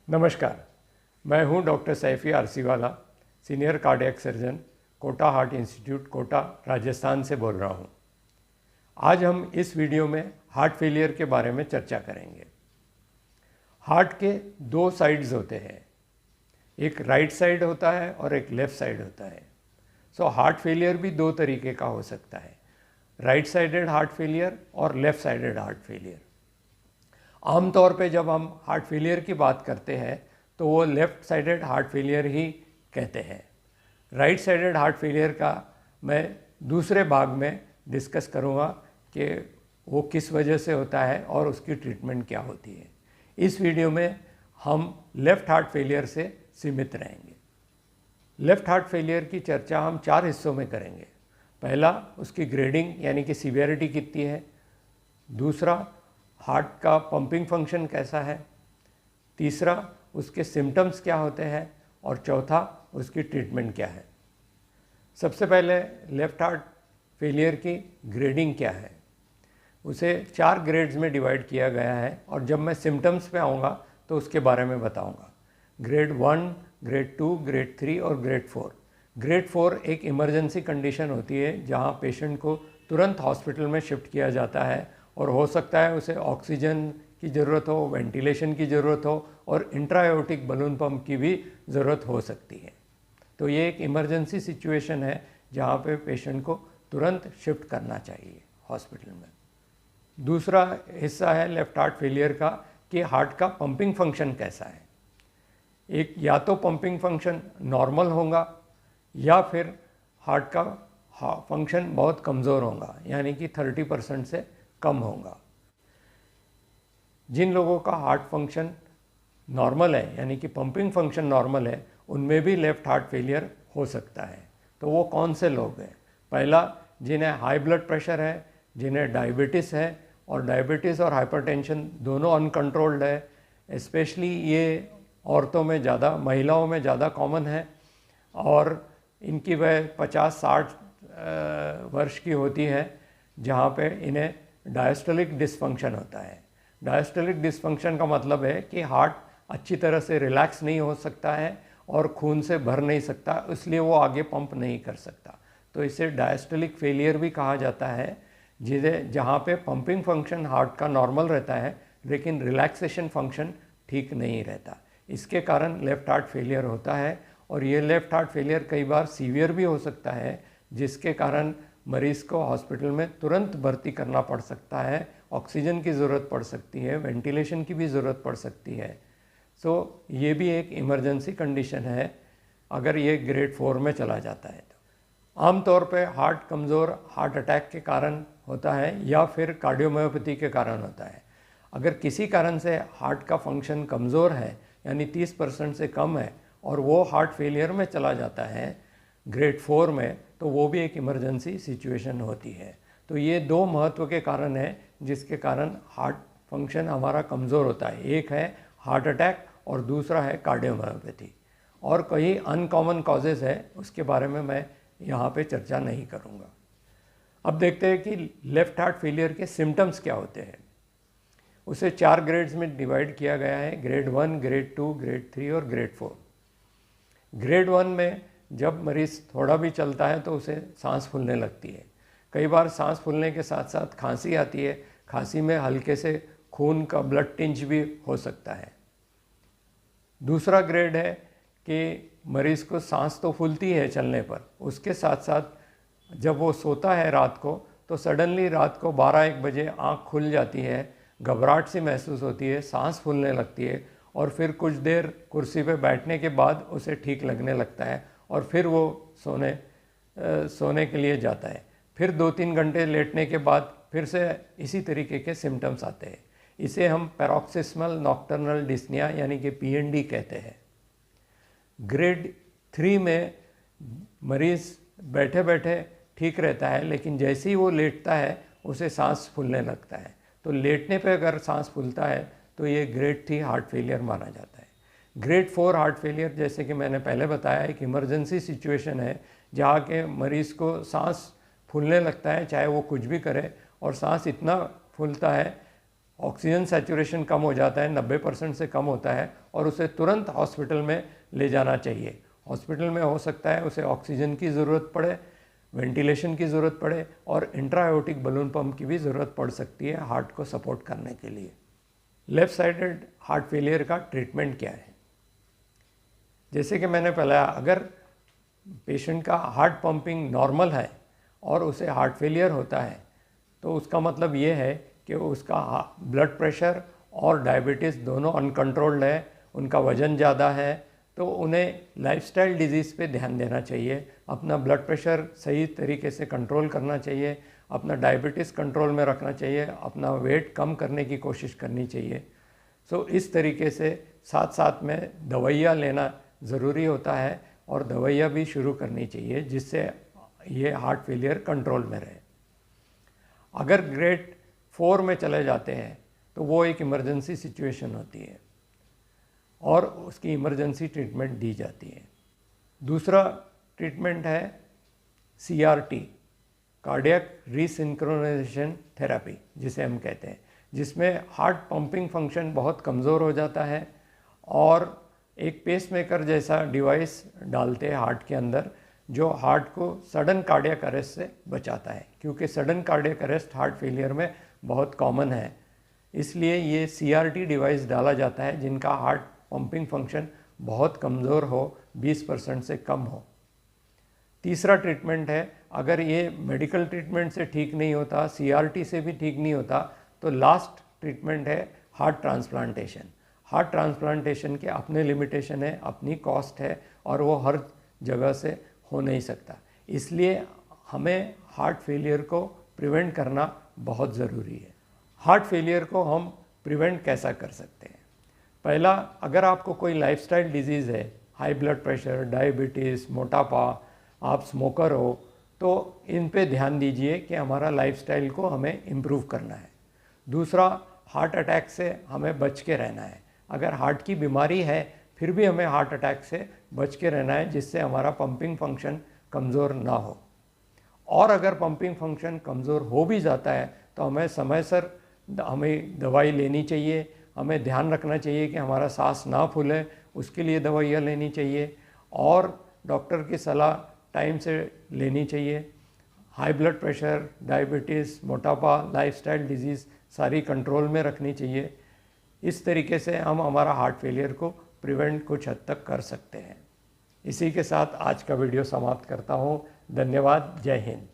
नमस्कार, मैं हूं doctor Saifi Arsiwala, senior cardiac surgeon, Kota heart institute, Kota, Rajasthan से बोल रहा हूं। आज हम इस वीडियो में हार्ट फेलियर के बारे में चर्चा करेंगे। हार्ट के दो साइड्स होते हैं, एक राइट साइड होता है और एक लेफ़्ट साइड होता है। हार्ट फेलियर भी दो तरीके का हो सकता है, राइट साइडेड हार्ट फेलियर और लेफ़्ट साइडेड हार्ट फेलियर। आमतौर पे जब हम हार्ट फेलियर की बात करते हैं तो वो लेफ़्ट साइडेड हार्ट फेलियर ही कहते हैं। राइट साइडेड हार्ट फेलियर का मैं दूसरे भाग में डिस्कस करूँगा कि वो किस वजह से होता है और उसकी ट्रीटमेंट क्या होती है। इस वीडियो में हम लेफ़्ट हार्ट फेलियर से सीमित रहेंगे। लेफ़्ट हार्ट फेलियर की चर्चा हम 4 हिस्सों में करेंगे। पहला, उसकी ग्रेडिंग यानी कि सीवियरिटी कितनी है। दूसरा, हार्ट का पंपिंग फंक्शन कैसा है। तीसरा, उसके सिम्टम्स क्या होते हैं। और चौथा, उसकी ट्रीटमेंट क्या है। सबसे पहले लेफ़्ट हार्ट फेलियर की ग्रेडिंग क्या है। उसे 4 ग्रेड्स में डिवाइड किया गया है और जब मैं सिम्टम्स पे आऊँगा तो उसके बारे में बताऊँगा। ग्रेड 1, ग्रेड 2, ग्रेड 3 और ग्रेड 4। ग्रेड 4 एक इमरजेंसी कंडीशन होती है जहाँ पेशेंट को तुरंत हॉस्पिटल में शिफ्ट किया जाता है और हो सकता है उसे ऑक्सीजन की ज़रूरत हो, वेंटिलेशन की ज़रूरत हो और इंट्राएओर्टिक बलून पंप की भी ज़रूरत हो सकती है। तो ये एक इमरजेंसी सिचुएशन है जहाँ पे पेशेंट को तुरंत शिफ्ट करना चाहिए हॉस्पिटल में। दूसरा हिस्सा है लेफ़्ट हार्ट फेलियर का कि हार्ट का पंपिंग फंक्शन कैसा है। एक या तो पंपिंग फंक्शन नॉर्मल होगा या फिर हार्ट का फंक्शन बहुत कमज़ोर होगा, यानी कि 30% से कम होगा। जिन लोगों का हार्ट फंक्शन नॉर्मल है यानी कि पंपिंग फंक्शन नॉर्मल है, उनमें भी लेफ़्ट हार्ट फेलियर हो सकता है। तो वो कौन से लोग हैं? पहला, जिन्हें हाई ब्लड प्रेशर है, जिन्हें डायबिटीज़ है, और डायबिटीज़ और हाइपरटेंशन दोनों अनकंट्रोल्ड है। स्पेशली ये औरतों में ज़्यादा, महिलाओं में ज़्यादा कॉमन है और इनकी वह 50-60 वर्ष की होती है, जहाँ पे इन्हें डायस्टोलिक डिसफंक्शन होता है। डायस्टोलिक डिसफंक्शन का मतलब है कि हार्ट अच्छी तरह से रिलैक्स नहीं हो सकता है और खून से भर नहीं सकता, इसलिए वो आगे पंप नहीं कर सकता। तो इसे डायस्टोलिक फेलियर भी कहा जाता है, जहाँ पे पंपिंग फंक्शन हार्ट का नॉर्मल रहता है लेकिन रिलैक्सेशन फंक्शन ठीक नहीं रहता। इसके कारण लेफ़्ट हार्ट फेलियर होता है और ये लेफ़्ट हार्ट फेलियर कई बार सीवियर भी हो सकता है, जिसके कारण मरीज़ को हॉस्पिटल में तुरंत भर्ती करना पड़ सकता है, ऑक्सीजन की ज़रूरत पड़ सकती है, वेंटिलेशन की भी ज़रूरत पड़ सकती है। ये भी एक इमरजेंसी कंडीशन है अगर ये ग्रेड 4 में चला जाता है। तो आमतौर पे हार्ट कमज़ोर हार्ट अटैक के कारण होता है या फिर कार्डियोमायोपैथी के कारण होता है। अगर किसी कारण से हार्ट का फंक्शन कमज़ोर है यानी 30% से कम है और वो हार्ट फेलियर में चला जाता है ग्रेड 4 में, तो वो भी एक इमरजेंसी सिचुएशन होती है। तो ये दो महत्व के कारण हैं जिसके कारण हार्ट फंक्शन हमारा कमज़ोर होता है। एक है हार्ट अटैक और दूसरा है कार्डियोमायोपैथी। और कई अनकॉमन कॉजेज़ है, उसके बारे में मैं यहाँ पे चर्चा नहीं करूँगा। अब देखते हैं कि लेफ़्ट हार्ट फेलियर के सिम्टम्स क्या होते हैं। उसे 4 ग्रेड्स में डिवाइड किया गया है, ग्रेड 1, ग्रेड 2, ग्रेड 3 और ग्रेड 4। ग्रेड 1 में जब मरीज़ थोड़ा भी चलता है तो उसे सांस फूलने लगती है। कई बार सांस फूलने के साथ साथ खांसी आती है, खांसी में हल्के से खून का ब्लड टिंच भी हो सकता है। दूसरा ग्रेड है कि मरीज़ को सांस तो फूलती है चलने पर, उसके साथ साथ जब वो सोता है रात को तो सडनली रात को 12-1 बजे आँख खुल जाती है, घबराहट सी महसूस होती है, सांस फूलने लगती है और फिर कुछ देर कुर्सी पे बैठने के बाद उसे ठीक लगने लगता है और फिर वो सोने के लिए जाता है। फिर 2-3 घंटे लेटने के बाद फिर से इसी तरीके के सिम्टम्स आते हैं। इसे हम पैरोक्सिस्मल नॉक्टर्नल डिस्निया यानी कि PND कहते हैं। ग्रेड 3 में मरीज़ बैठे बैठे ठीक रहता है, लेकिन जैसे ही वो लेटता है उसे सांस फूलने लगता है। तो लेटने पे अगर सांस फूलता है तो ये ग्रेड 3 हार्ट फेलियर माना जाता है। ग्रेड 4 हार्ट फेलियर, जैसे कि मैंने पहले बताया, एक इमरजेंसी सिचुएशन है जहाँ के मरीज़ को सांस फूलने लगता है चाहे वो कुछ भी करे, और सांस इतना फूलता है ऑक्सीजन सैचुरेशन कम हो जाता है, 90% से कम होता है और उसे तुरंत हॉस्पिटल में ले जाना चाहिए। हॉस्पिटल में हो सकता है उसे ऑक्सीजन की ज़रूरत पड़े, वेंटिलेशन की ज़रूरत पड़े और इंट्राएओर्टिक बलून पंप की भी ज़रूरत पड़ सकती है हार्ट को सपोर्ट करने के लिए। लेफ़्ट साइडेड हार्ट फेलियर का ट्रीटमेंट क्या है? जैसे कि मैंने पहला, अगर पेशेंट का हार्ट पंपिंग नॉर्मल है और उसे हार्ट फेलियर होता है तो उसका मतलब ये है कि उसका ब्लड प्रेशर और डायबिटीज़ दोनों अनकंट्रोल्ड है, उनका वज़न ज़्यादा है, तो उन्हें लाइफस्टाइल डिजीज़ पे ध्यान देना चाहिए। अपना ब्लड प्रेशर सही तरीके से कंट्रोल करना चाहिए, अपना डायबिटीज़ कंट्रोल में रखना चाहिए, अपना वेट कम करने की कोशिश करनी चाहिए। सो इस तरीके से साथ साथ में दवाइयाँ लेना ज़रूरी होता है और दवाइयाँ भी शुरू करनी चाहिए जिससे ये हार्ट फेलियर कंट्रोल में रहे। अगर ग्रेड 4 में चले जाते हैं तो वो एक इमरजेंसी सिचुएशन होती है और उसकी इमरजेंसी ट्रीटमेंट दी जाती है। दूसरा ट्रीटमेंट है CRT, कार्डियक रीसिंक्रोनाइजेशन थेरेपी जिसे हम कहते हैं, जिसमें हार्ट पंपिंग फंक्शन बहुत कमज़ोर हो जाता है और एक पेसमेकर जैसा डिवाइस डालते हैं हार्ट के अंदर जो हार्ट को सडन कार्डियक अरेस्ट से बचाता है, क्योंकि sudden cardiac arrest heart failure में बहुत कॉमन है। इसलिए ये CRT डिवाइस डाला जाता है जिनका हार्ट पंपिंग फंक्शन बहुत कमज़ोर हो, 20% से कम हो। तीसरा ट्रीटमेंट है, अगर ये मेडिकल ट्रीटमेंट से ठीक नहीं होता, CRT से भी ठीक नहीं होता, तो लास्ट ट्रीटमेंट है हार्ट ट्रांसप्लांटेशन। हार्ट ट्रांसप्लांटेशन के अपने लिमिटेशन है, अपनी कॉस्ट है और वो हर जगह से हो नहीं सकता। इसलिए हमें हार्ट फेलियर को प्रिवेंट करना बहुत ज़रूरी है। हार्ट फेलियर को हम प्रिवेंट कैसा कर सकते हैं? पहला, अगर आपको कोई लाइफस्टाइल डिजीज़ है, हाई ब्लड प्रेशर, डायबिटीज़, मोटापा, आप स्मोकर हो, तो इन पे ध्यान दीजिए कि हमारा लाइफस्टाइल को हमें इम्प्रूव करना है। दूसरा, हार्ट अटैक से हमें बच के रहना है। अगर हार्ट की बीमारी है फिर भी हमें हार्ट अटैक से बच के रहना है जिससे हमारा पंपिंग फंक्शन कमज़ोर ना हो। और अगर पंपिंग फंक्शन कमज़ोर हो भी जाता है तो हमें समय सर हमें दवाई लेनी चाहिए, हमें ध्यान रखना चाहिए कि हमारा सांस ना फूले, उसके लिए दवाइयाँ लेनी चाहिए और डॉक्टर की सलाह टाइम से लेनी चाहिए। हाई ब्लड प्रेशर, डायबिटीज़, मोटापा, लाइफस्टाइल डिजीज़ सारी कंट्रोल में रखनी चाहिए। इस तरीके से हम हमारा हार्ट फेलियर को प्रिवेंट कुछ हद तक कर सकते हैं। इसी के साथ आज का वीडियो समाप्त करता हूँ। धन्यवाद। जय हिंद।